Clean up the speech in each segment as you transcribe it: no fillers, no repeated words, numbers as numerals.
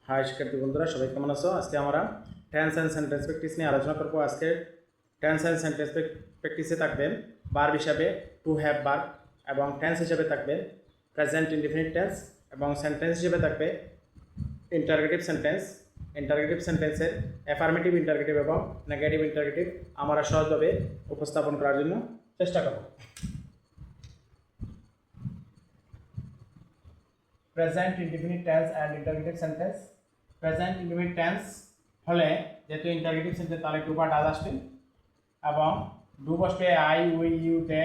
High শিক্ষার্থী বন্ধুরা, সবাই কেমন আছো? আজকে আমরা টেন্স অ্যান্ড সেন্টেন্স প্র্যাকটিস নিয়ে আলোচনা করব। আজকে টেন্স অ্যান্ড সেন্টেন্স প্র্যাকটিসে থাকবে ভার্ব হিসাবে টু হ্যাভ ভার্ব, এবং টেন্স হিসাবে থাকবে প্রেজেন্ট ইনডিফিনিট টেন্স, এবং সেন্টেন্স হিসেবে থাকবে ইন্টারগেটিভ সেন্টেন্স। ইন্টারগেটিভ সেন্টেন্সের অ্যাফার্মেটিভ ইন্টারগেটিভ এবং নেগেটিভ ইন্টারগেটিভ আমরা সহজভাবে উপস্থাপন করার জন্য চেষ্টা করব। Present indefinite tense and interrogative sentence. Present indefinite tense হলে যেহেতু ইন্টারগেটিভ সেন্টেন্স তাহলে টু বা ডাজ আসবে, এবং ডু বসবে আই, উই, ইউ, দে।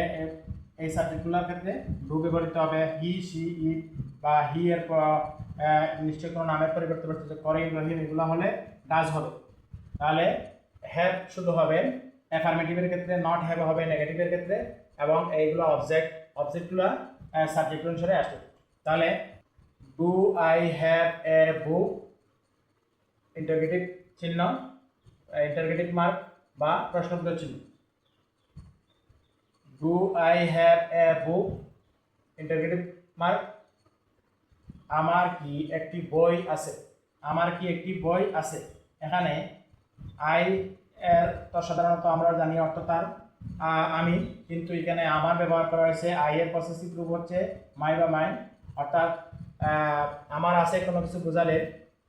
এই সাবজেক্টগুলোর ক্ষেত্রে ডু ব্যবহৃত হবে হি, সি, ইট বা হি এর নিশ্চয়ই কোনো নামের পরিবর্তে বসতে করিম, রহিম, এগুলো হলে ডাজ হবে। তাহলে হ্যাভ শুধু হবে অ্যাফার্মেটিভের ক্ষেত্রে, নট হ্যাভ হবে নেগেটিভের ক্ষেত্রে, এবং এইগুলো অবজেক্টগুলো সাবজেক্ট অনুসারে আসবে। তাহলে do I have a book, interrogative চিহ্ন, ইন্টারগেটিভ মার্ক বা প্রশ্নবোধক চিহ্ন। Do I have a book, interrogative mark, আমার কি একটি বই আছে। আমার কি একটি বই আছে। এখানে আই এর তো সাধারণত আমরা জানি অর্থ তার আমি, কিন্তু এখানে আমার ব্যবহার করা হয়েছে। আই এর পসেসিভ রূপ হচ্ছে মাই বা মাইন, অর্থাৎ আমার আছে কোনো কিছু বোঝালে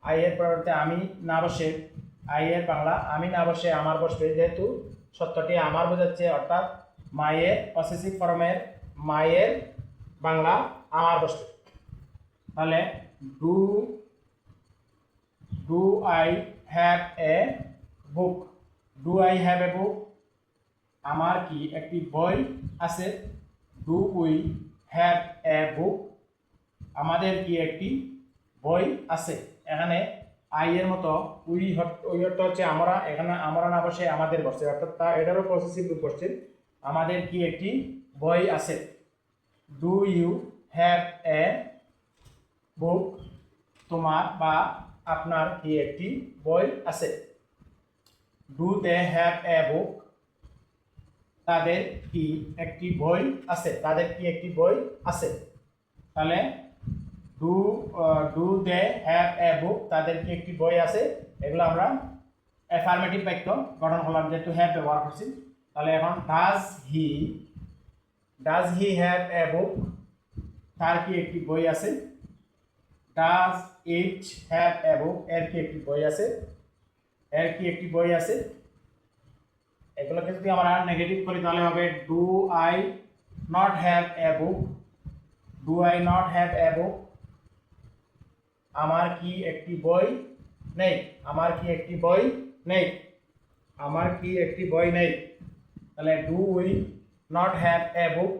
আই এর পরিবর্তে আমি না বসে, আই এর বাংলা আমি না বসে আমার বসবে, যেহেতু সত্যটি আমার বোঝাচ্ছে, অর্থাৎ মায়ের পসেসিভ ফর্মের মায়ের বাংলা আমার বসবে। তাহলে do do I have a book, do I have a book, আমার কি একটি বই আছে। Do we have a book, আমাদের কি একটি বই আছে। এখানে আই এর মতো উই অর্থ হচ্ছে আমরা, এখানে আমরা না বসে আমাদের বসছে, অর্থাৎ এটারও পসেসিভ রূপ বসছে, আমাদের কি একটি বই আছে। Do you have a book, তোমার বা আপনার কি একটি বই আছে। Do they have a book, তাদের কি একটি বই আছে, তাদের কি একটি বই আছে। তাহলে do they have a book, তাদের কি একটি বই আছে, এগুলো আমরা অ্যাফার্মেটিভ বাক্য গঠন করলাম যেহেতু হ্যাভ ব্যবহার করছি। তাহলে এখন does he have a book, তার কি একটি বই আছে। Does it have a book, এর কি একটি বই আছে, এর কি একটি বই আছে। এগুলোকে যদি আমরা নেগেটিভ করি তাহলে হবে do I not have a book, do I not have a book, আমার কি একটি বই নেই, আমার কি একটি বই নেই, আমার কি একটি বই নেই। তাহলে do we not have a book,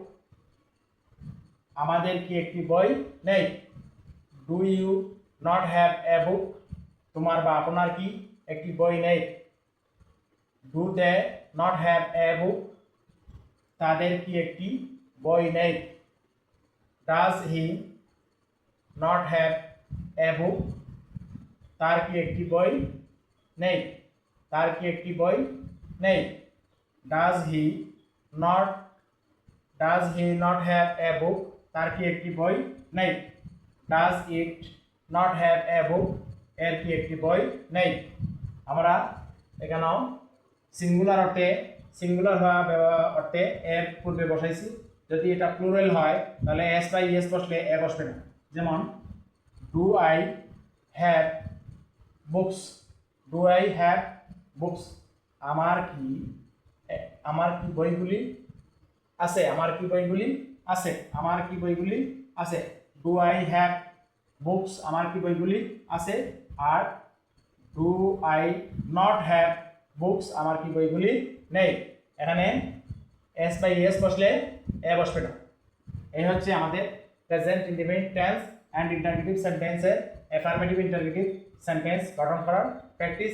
আমাদের কি একটি বই নেই। Do you not have a book, তোমার বা আপনার কি একটি বই নেই। Do they not have a book, তাদের কি একটি বই নেই। Does he not have a book, তার কি একটি বই নেই, তার কি একটি বই নেই। Does he not have a book, তার কি একটি বই নেই। Does it not have a book, এর কি একটি বই নেই। আমরা এখানেও সিঙ্গুলার অর্থে এর পূর্বে বসাইছি। যদি এটা প্লুরাল হয় তাহলে এস বাই এস বসলে এ বসবে না। যেমন do I have books, do I have books, আমার কি বইগুলি আছে, আমার কি বইগুলি আছে, আমার কি বইগুলি আছে। ডু আই হ্যাভ বুকস, আমার কি বইগুলি আছে। আর do I not have books, আমার কি বইগুলি নেই। এখানে এস বাই এস বসলে এ বসবে না। এই হচ্ছে আমাদের present indefinite tense and interrogative সেন্টেন্সের অ্যাফার্মেটিভ ইন্টারগেটিভ সেন্টেন্স গঠন করার প্র্যাকটিস।